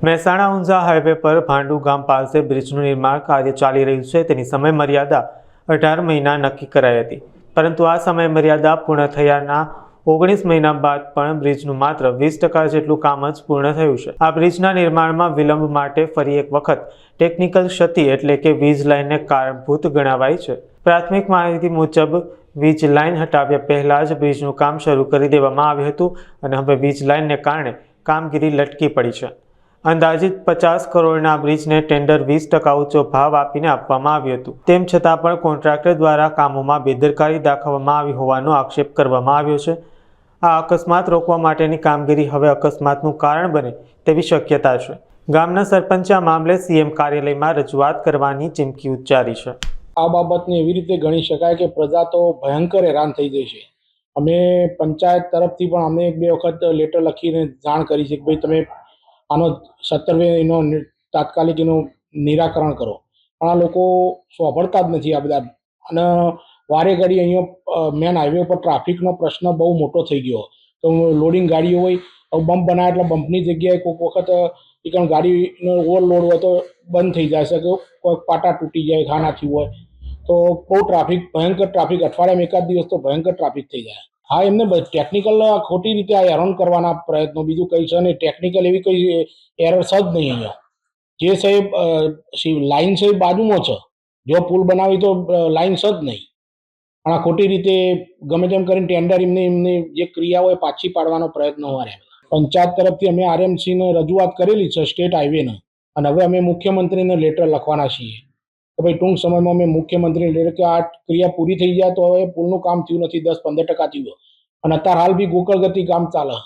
Mehsana Unjha highway પર ભાંડુ ગામ પાસે બ્રિજનું નિર્માણ કાર્ય ચાલી રહ્યું છે, તેની સમય મર્યાદા 18 મહિના નક્કી કરાઈ હતી, પરંતુ આ સમય મર્યાદા પૂર્ણ થયાના 19 મહિના બાદ પણ બ્રિજનું માત્ર 20% જેટલું કામ જ પૂર્ણ થયું છે। આ બ્રિજના નિર્માણમાં વિલંબ માટે ફરી એક વખત ટેકનિકલ ક્ષતિ એટલે કે વીજ લાઇનને કારણભૂત ગણાવાઈ છે। પ્રાથમિક માહિતી મુજબ વીજ લાઇન હટાવ્યા પહેલા જ બ્રિજનું કામ શરૂ કરી દેવામાં આવ્યું હતું અને હવે વીજ લાઇનને કારણે કામગીરી લટકી પડી છે। અંદાજિત 50 કરોડના બ્રિજને ટેન્ડર 20% ઊંચો ભાવ આપીને આપવામાં આવ્યું હતું, તેમ છતાં પણ કોન્ટ્રાક્ટર દ્વારા કામોમાં બેદરકારી દાખવવામાં આવી હોવાનો આક્ષેપ કરવામાં આવ્યો છે। આ અકસ્માત રોકવા માટેની કામગીરી હવે અકસ્માતનું કારણ બને તેવી શક્યતા છે। ગામના સરપંચે આ મામલે સીએમ કાર્યાલયમાં રજૂઆત કરવાની ચીમકી ઉચ્ચારી છે। આ બાબતને એવી રીતે ગણી શકાય કે પ્રજા તો ભયંકર હેરાન થઈ જઈ છે। અમે પંચાયત તરફથી પણ અમે 1-2 વખત લેટર લખીને જાણ કરી છે કે ભાઈ તમે આનો 17 એનો તાત્કાલિક એનું નિરાકરણ કરો, પણ આ લોકો સાંભળતા જ નથી આ બધા। અને વારે ઘડી અહીંયા મેન હાઈવે પર ટ્રાફિકનો પ્રશ્ન બહુ મોટો થઈ ગયો, તો લોડિંગ ગાડીઓ હોય, બમ્પ બનાવે એટલે બમ્પની જગ્યાએ કોઈક વખત એકણ ગાડીનો ઓવરલોડ હોય તો બંધ થઈ જાય છે, કે કોઈક પાટા તૂટી જાય, ખાનાથી હોય તો બહુ ટ્રાફિક, ભયંકર ટ્રાફિક, અઠવાડિયામાં એકાદ દિવસ તો ભયંકર ટ્રાફિક થઈ જાય। હા, એમને ટેકનિકલ ખોટી રીતે આ હેરાન કરવાના પ્રયત્નો, બીજું કંઈ છે નહીં। ટેકનિકલ એવી કંઈ એરર્સ જ નહીં અહીંયા। જે સાહેબ લાઇન છે એ બાજુમાં છે, જો પુલ બનાવી તો લાઇન છે જ નહીં, પણ આ ખોટી રીતે ગમે તેમ કરીને ટેન્ડર એમની જે ક્રિયા હોય પાછી પાડવાનો પ્રયત્ન હોય। પંચાયત તરફથી અમે આરએમસીને રજૂઆત કરેલી છે, સ્ટેટ હાઈવેને, અને હવે અમે મુખ્યમંત્રીને લેટર લખવાના છીએ કે ભાઈ ટૂંક સમયમાં અમે મુખ્યમંત્રીને લેટર કે આ ક્રિયા પૂરી થઈ જાય તો હવે પુલનું કામ થયું નથી, 10-15% થયું, અને અત્યારે હાલ બી ગોકળ ગતિ કામ ચાલે।